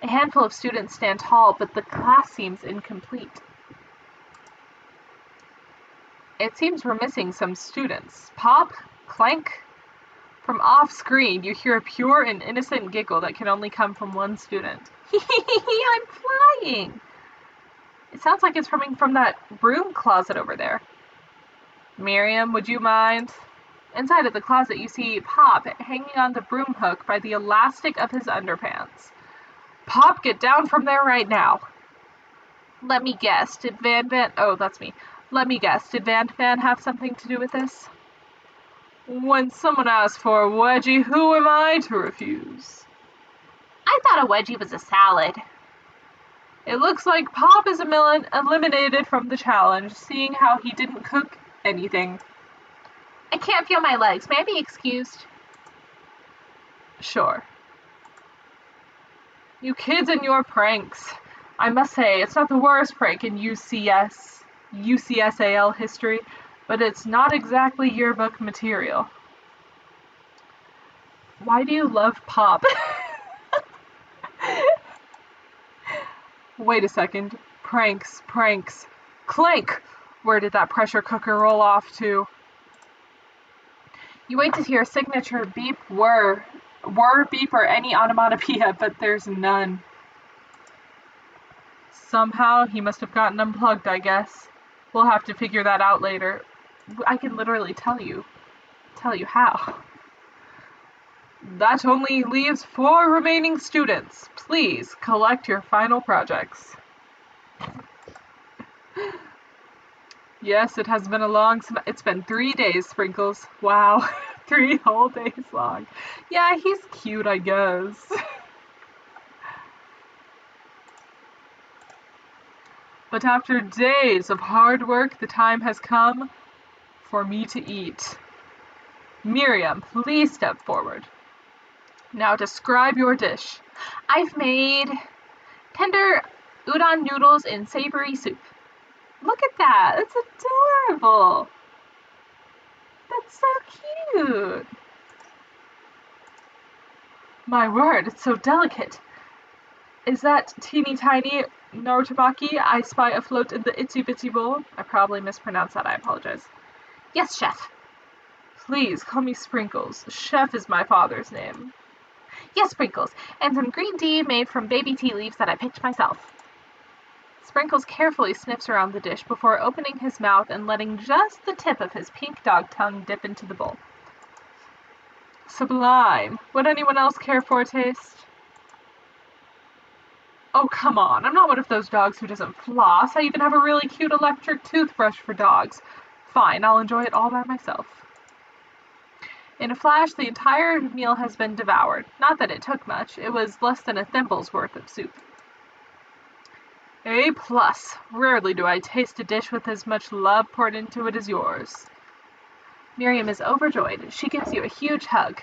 A handful of students stand tall, but the class seems incomplete. It seems we're missing some students. Pop, clank. From off-screen, you hear a pure and innocent giggle that can only come from one student. I'm flying! It sounds like it's coming from that broom closet over there. Miriam, would you mind? Inside of the closet, you see Pop hanging on the broom hook by the elastic of his underpants. Pop, get down from there right now. Let me guess, did Van Van have something to do with this? When someone asks for a wedgie, who am I to refuse? I thought a wedgie was a salad. It looks like Pop is eliminated from the challenge, seeing how he didn't cook anything. I can't feel my legs. May I be excused? Sure. You kids and your pranks. I must say, it's not the worst prank in UCSAL history, but it's not exactly yearbook material. Why do you love Pop? Wait a second. Pranks. Clank! Where did that pressure cooker roll off to? You wait to hear a signature beep, whir beep, or any onomatopoeia, but there's none. Somehow he must have gotten unplugged, I guess. We'll have to figure that out later. I can literally tell you how. That only leaves 4 remaining students. Please collect your final projects. Yes, it has been it's been 3 days, Sprinkles. Wow, 3 whole days long. Yeah, he's cute, I guess. But after days of hard work, the time has come for me to eat. Miriam, please step forward. Now describe your dish. I've made tender udon noodles in savory soup. Look at that. That's adorable. That's so cute. My word, it's so delicate. Is that teeny tiny norimaki I spy afloat in the itsy bitsy bowl? I probably mispronounced that. I apologize. Yes, chef. Please call me Sprinkles. Chef is my father's name. Yes, Sprinkles, and some green tea made from baby tea leaves that I picked myself. Sprinkles carefully sniffs around the dish before opening his mouth and letting just the tip of his pink dog tongue dip into the bowl. Sublime. Would anyone else care for a taste? Oh, come on. I'm not one of those dogs who doesn't floss. I even have a really cute electric toothbrush for dogs. Fine, I'll enjoy it all by myself. In a flash, the entire meal has been devoured. Not that it took much. It was less than a thimble's worth of soup. A+. Rarely do I taste a dish with as much love poured into it as yours. Miriam is overjoyed. She gives you a huge hug.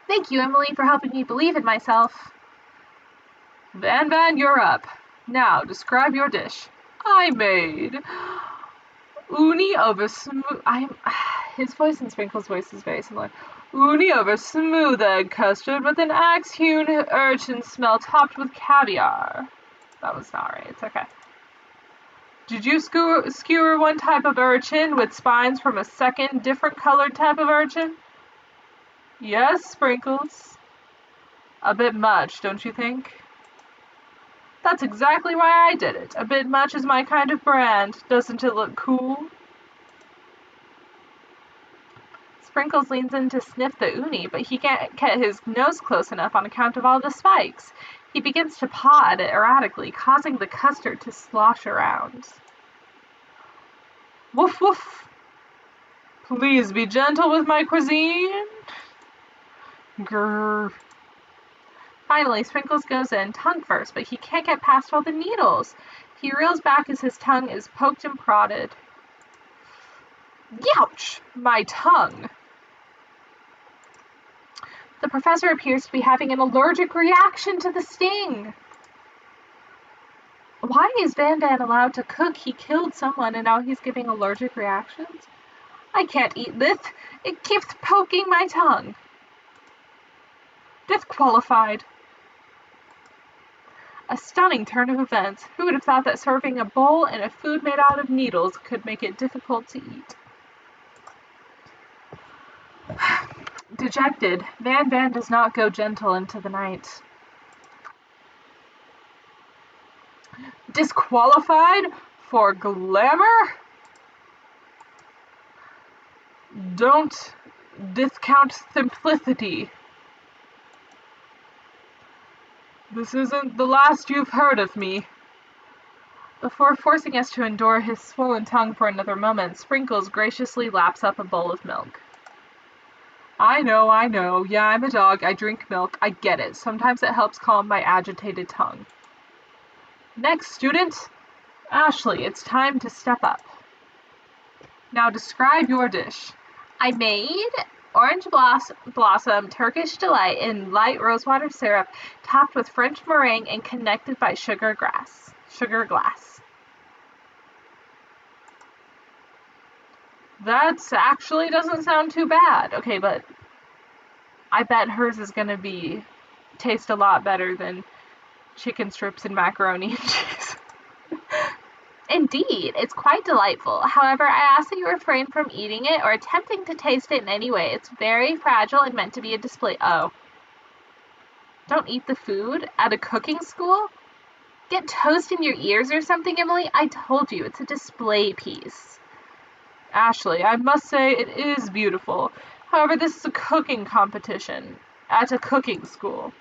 Thank you, Emily, for helping me believe in myself. Van, you're up. Now, describe your dish. I made Uni over smooth. His voice and Sprinkle's voice is very similar. Uni over smooth egg custard with an axe-hewn urchin smell topped with caviar. That was not right. It's okay. Did you skewer one type of urchin with spines from a second, different colored type of urchin? Yes, Sprinkles. A bit much, don't you think? That's exactly why I did it. A bit much is my kind of brand. Doesn't it look cool? Sprinkles leans in to sniff the uni, but he can't get his nose close enough on account of all the spikes. He begins to paw at it erratically, causing the custard to slosh around. Woof woof! Please be gentle with my cuisine. Grrr. Finally, Sprinkles goes in, tongue first, but he can't get past all the needles. He reels back as his tongue is poked and prodded. Youch! My tongue! The professor appears to be having an allergic reaction to the sting. Why is Van Dan allowed to cook? He killed someone and now he's giving allergic reactions? I can't eat this. It keeps poking my tongue. Disqualified. A stunning turn of events. Who would have thought that serving a bowl and a food made out of needles could make it difficult to eat? Dejected, Van Van does not go gentle into the night. Disqualified for glamour? Don't discount simplicity. This isn't the last you've heard of me. Before forcing us to endure his swollen tongue for another moment, Sprinkles graciously laps up a bowl of milk. I know. Yeah, I'm a dog. I drink milk. I get it. Sometimes it helps calm my agitated tongue. Next, student. Ashley, it's time to step up. Now describe your dish. I made orange blossom Turkish delight in light rosewater syrup topped with French meringue and connected by sugar glass. That actually doesn't sound too bad. Okay, but I bet hers is gonna taste a lot better than chicken strips and macaroni and cheese. Indeed, it's quite delightful. However, I ask that you refrain from eating it or attempting to taste it in any way. It's very fragile and meant to be a display. Oh. Don't eat the food at a cooking school? Get toast in your ears or something, Emily? I told you, it's a display piece. Ashley, I must say it is beautiful. However, this is a cooking competition at a cooking school.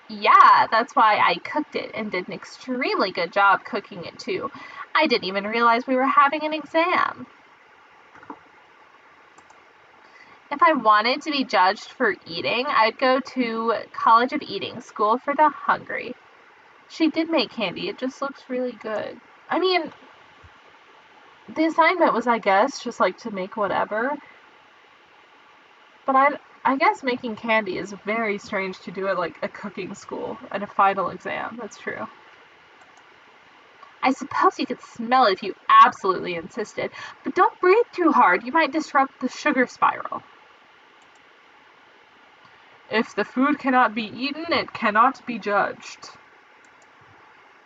Yeah, that's why I cooked it and did an extremely good job cooking it too. I didn't even realize we were having an exam. If I wanted to be judged for eating, I'd go to College of Eating, School for the Hungry. She did make candy, it just looks really good. I mean, the assignment was, I guess, just like to make whatever. But I guess making candy is very strange to do at like a cooking school at a final exam. That's true. I suppose you could smell it if you absolutely insisted, but don't breathe too hard. You might disrupt the sugar spiral. If the food cannot be eaten, it cannot be judged.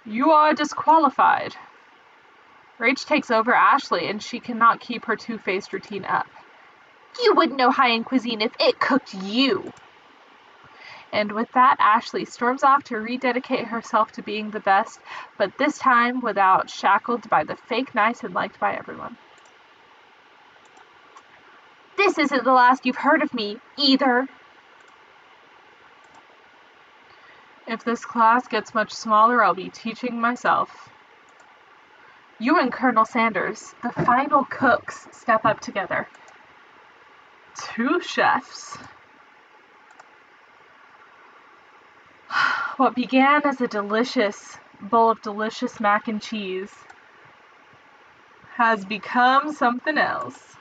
You are disqualified. Rage takes over Ashley, and she cannot keep her two-faced routine up. You wouldn't know high-end cuisine if it cooked you. And with that, Ashley storms off to rededicate herself to being the best, but this time without shackled by the fake nice and liked by everyone. This isn't the last you've heard of me, either. If this class gets much smaller, I'll be teaching myself. You and Colonel Sanders, the final cooks, step up together. Two chefs. What began as a delicious bowl of delicious mac and cheese has become something else.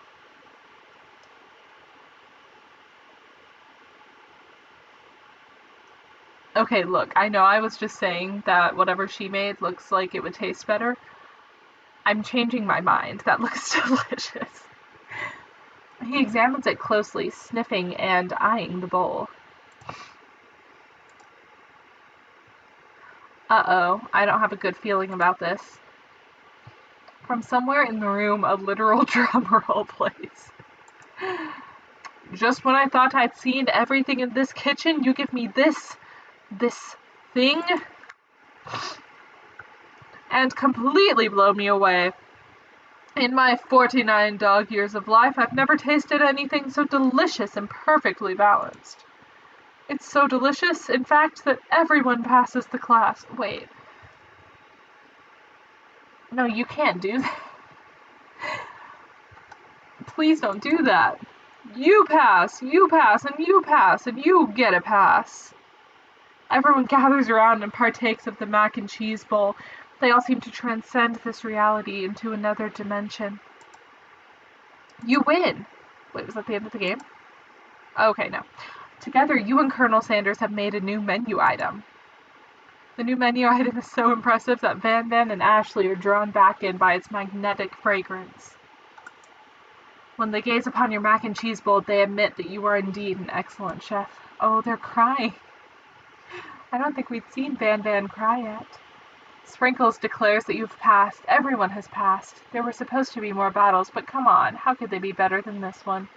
Okay, look, I know I was just saying that whatever she made looks like it would taste better, I'm changing my mind. That looks delicious. He examines it closely, sniffing and eyeing the bowl. Uh-oh, I don't have a good feeling about this. From somewhere in the room, a literal drum roll plays. Just when I thought I'd seen everything in this kitchen, you give me this thing, and completely blow me away. In my 49 dog years of life, I've never tasted anything so delicious and perfectly balanced. It's so delicious, in fact, that everyone passes the class. Wait. No, you can't do that. Please don't do that. You pass, and you pass, and you get a pass. Everyone gathers around and partakes of the mac and cheese bowl. They all seem to transcend this reality into another dimension. You win. Wait, was that the end of the game? Okay, no. Together, you and Colonel Sanders have made a new menu item. The new menu item is so impressive that Van Van and Ashley are drawn back in by its magnetic fragrance. When they gaze upon your mac and cheese bowl, they admit that you are indeed an excellent chef. Oh, they're crying. I don't think we'd seen Van Van cry yet. Sprinkles declares that you've passed. Everyone has passed. There were supposed to be more battles, but come on, how could they be better than this one?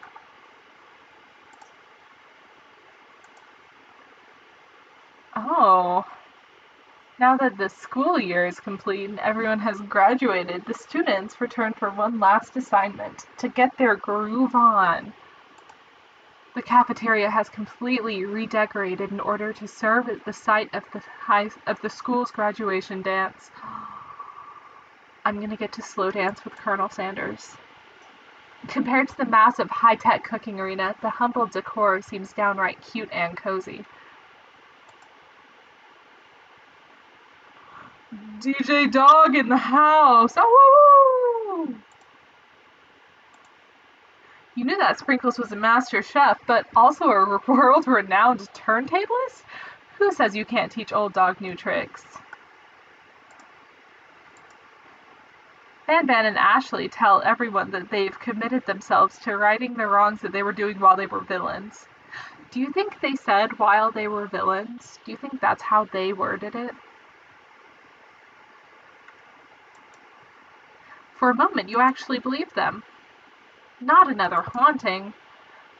Oh. Now that the school year is complete and everyone has graduated, the students return for one last assignment, to get their groove on. The cafeteria has completely redecorated in order to serve as the site of the school's graduation dance. I'm gonna get to slow dance with Colonel Sanders. Compared to the massive high-tech cooking arena, the humble decor seems downright cute and cozy. DJ Dog in the house! Oh! You knew that Sprinkles was a master chef, but also a world-renowned turntablist? Who says you can't teach old dog new tricks? Van Van and Ashley tell everyone that they've committed themselves to righting the wrongs that they were doing while they were villains. Do you think they said while they were villains? Do you think that's how they worded it? For a moment, you actually believed them. Not another haunting.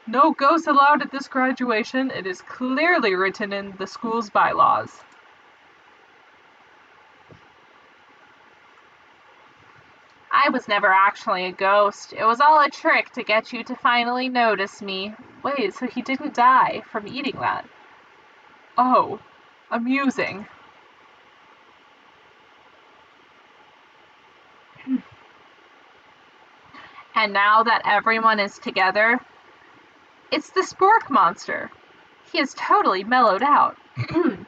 No ghosts allowed at this graduation. It is clearly written in the school's bylaws. I was never actually a ghost. It was all a trick to get you to finally notice me. Wait, so he didn't die from eating that? Oh, amusing. And now that everyone is together, it's the Spork monster. He is totally mellowed out. Everyone,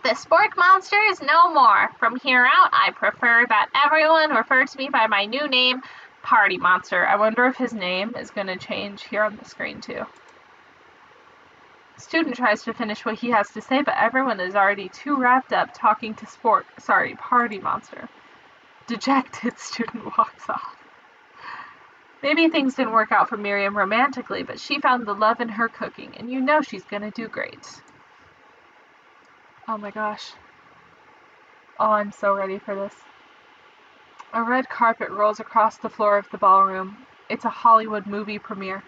the Spork monster is no more. From here out, I prefer that everyone refer to me by my new name, Party Monster. I wonder if his name is going to change here on the screen too. Student tries to finish what he has to say, but everyone is already too wrapped up talking to Party Monster. Dejected, student walks off. Maybe things didn't work out for Miriam romantically, but she found the love in her cooking, and you know she's gonna do great. Oh my gosh. Oh, I'm so ready for this. A red carpet rolls across the floor of the ballroom. It's a Hollywood movie premiere.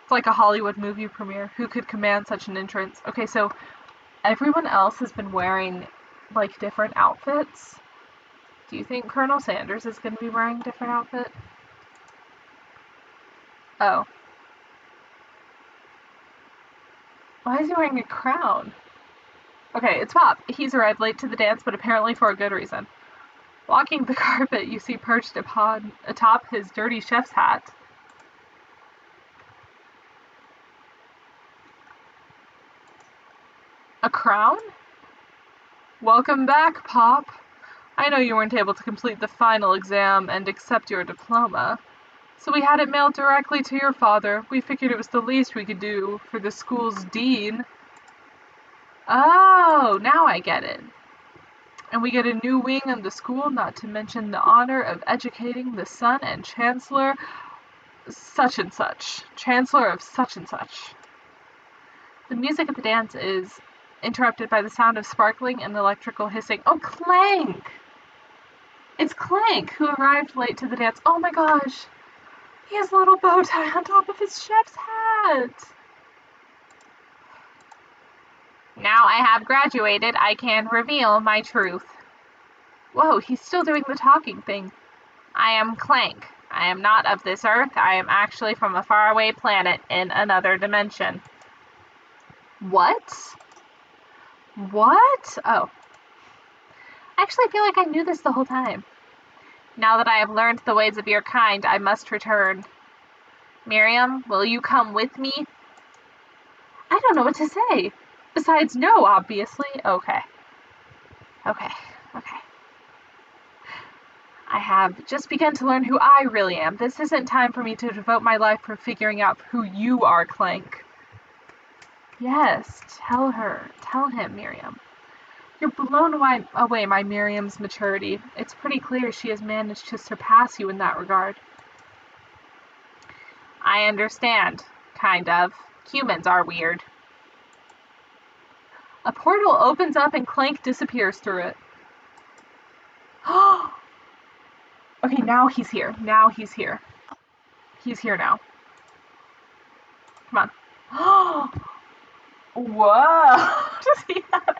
It's like a Hollywood movie premiere. Who could command such an entrance? Okay, so everyone else has been wearing, like, different outfits. Do you think Colonel Sanders is going to be wearing a different outfit? Oh. Why is he wearing a crown? Okay, it's Pop. He's arrived late to the dance, but apparently for a good reason. Walking the carpet, you see perched atop his dirty chef's hat. A crown? Welcome back, Pop. I know you weren't able to complete the final exam and accept your diploma, so we had it mailed directly to your father. We figured it was the least we could do for the school's dean. Oh, now I get it. And we get a new wing in the school, not to mention the honor of educating the son and chancellor such and such. Chancellor of such and such. The music at the dance is interrupted by the sound of sparkling and electrical hissing. Oh, Clank! It's Clank, who arrived late to the dance. Oh my gosh! He has a little bow tie on top of his chef's hat! Now I have graduated, I can reveal my truth. Whoa, he's still doing the talking thing. I am Clank. I am not of this earth. I am actually from a faraway planet in another dimension. What? What? Oh. I actually feel like I knew this the whole time. Now that I have learned the ways of your kind, I must return. Miriam, will you come with me? I don't know what to say. Besides, no, obviously. Okay. Okay. I have just begun to learn who I really am. This isn't time for me to devote my life for figuring out who you are, Clank. Yes, tell him, Miriam. You're blown away by Miriam's maturity. It's pretty clear she has managed to surpass you in that regard. I understand, kind of. Humans are weird. A portal opens up and Clank disappears through it. Okay, now he's here. He's here now. Come on. Whoa! Does he have...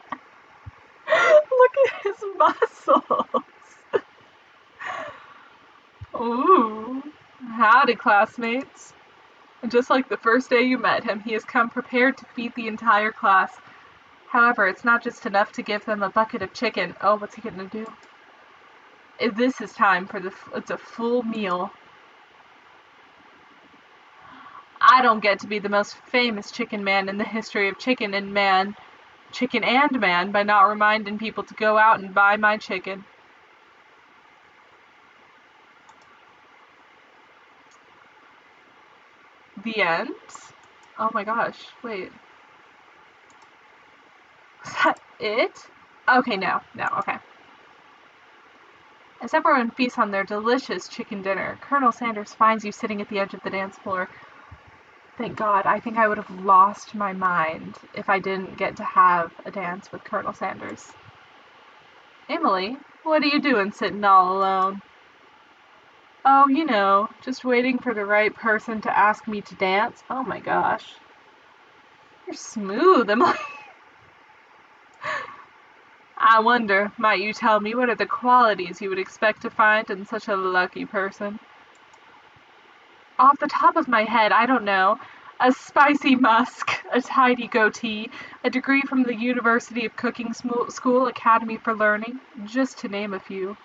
Look at his muscles. Ooh. Howdy, classmates. Just like the first day you met him, he has come prepared to feed the entire class. However, it's not just enough to give them a bucket of chicken. Oh, what's he gonna do? This is time for it's a full meal. I don't get to be the most famous chicken man in the history of chicken and man by not reminding people to go out and buy my chicken. The end? Oh my gosh, wait. Is that it? Okay, no, okay. As everyone feasts on their delicious chicken dinner, Colonel Sanders finds you sitting at the edge of the dance floor. Thank God, I think I would have lost my mind if I didn't get to have a dance with Colonel Sanders. Emily, what are you doing sitting all alone? Oh, you know, just waiting for the right person to ask me to dance. Oh my gosh. You're smooth, Emily. I wonder, might you tell me what are the qualities you would expect to find in such a lucky person? Off the top of my head, I don't know. A spicy musk, a tidy goatee, a degree from the University of Cooking School Academy for Learning, just to name a few.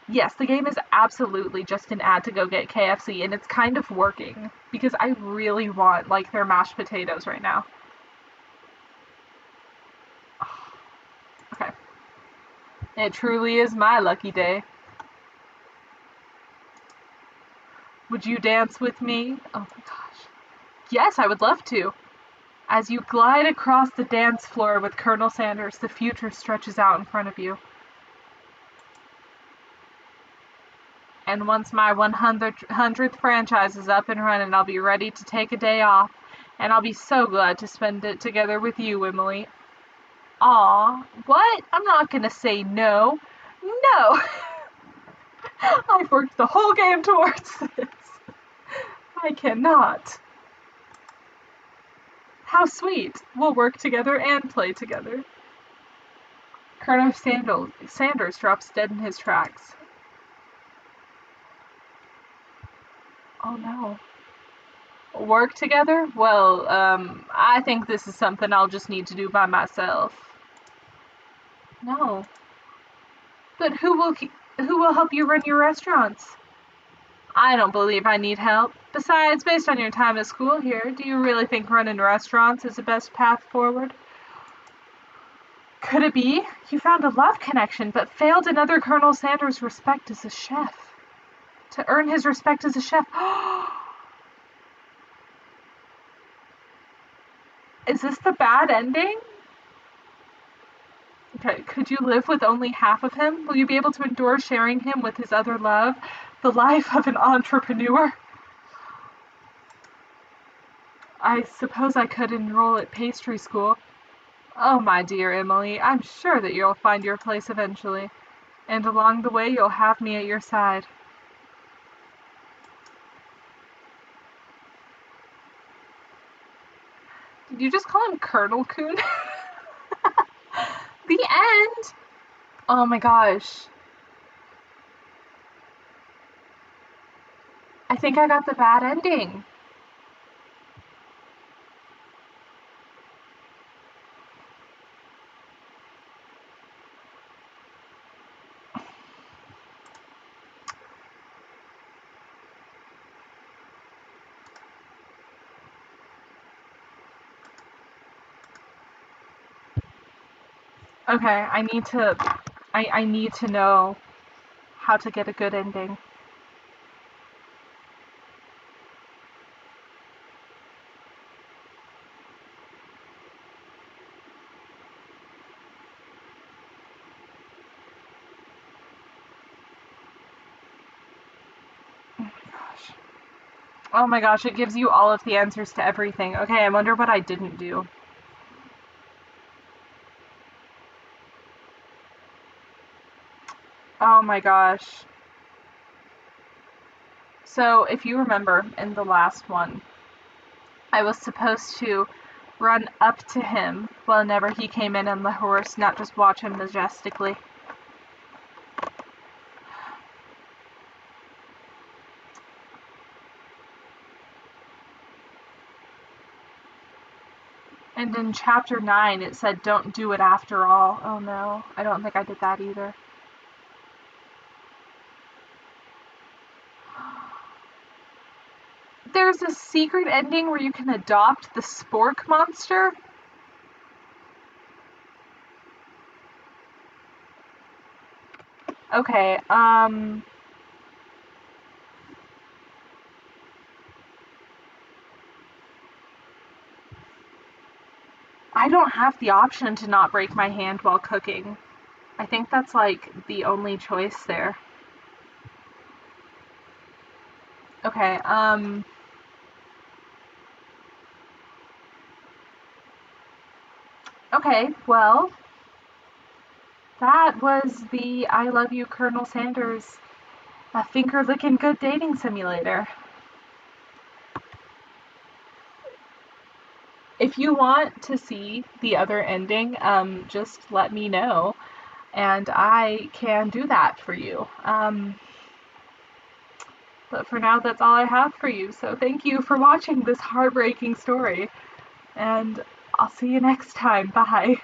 Yes, the game is absolutely just an ad to go get KFC, and it's kind of working, because I really want, like, their mashed potatoes right now. Okay. It truly is my lucky day. Would you dance with me? Oh my gosh. Yes, I would love to. As you glide across the dance floor with Colonel Sanders, the future stretches out in front of you. And once my 100th franchise is up and running, I'll be ready to take a day off. And I'll be so glad to spend it together with you, Emily. Aw, what? I'm not gonna say no. No! I've worked the whole game towards this. I cannot. How sweet. We'll work together and play together. Colonel Sanders drops dead in his tracks. Oh no. Work together? Well, I think this is something I'll just need to do by myself. No. But who will help you run your restaurants? I don't believe I need help. Besides, based on your time at school here, do you really think running restaurants is the best path forward? Could it be? You found a love connection, but failed another Colonel Sanders' respect as a chef. To earn his respect as a chef. Is this the bad ending? Could you live with only half of him? Will you be able to endure sharing him with his other love, the life of an entrepreneur? I suppose I could enroll at pastry school. Oh, my dear Emily, I'm sure that you'll find your place eventually, and along the way you'll have me at your side. Did you just call him Colonel Coon? The end! Oh my gosh. I think I got the bad ending. Okay, I need to know how to get a good ending. Oh my gosh, it gives you all of the answers to everything. Okay, I wonder what I didn't do. Oh my gosh. So, if you remember in the last one, I was supposed to run up to him whenever he came in on the horse, not just watch him majestically. And in chapter 9, it said, don't do it after all. Oh no, I don't think I did that either. There's a secret ending where you can adopt the spork monster? Okay, I don't have the option to not break my hand while cooking. I think that's like the only choice there. Okay, okay, well, that was the I Love You, Colonel Sanders, Fingerlickin Good Dating Simulator. If you want to see the other ending, just let me know, and I can do that for you. But for now, that's all I have for you. So thank you for watching this heartbreaking story, and I'll see you next time. Bye.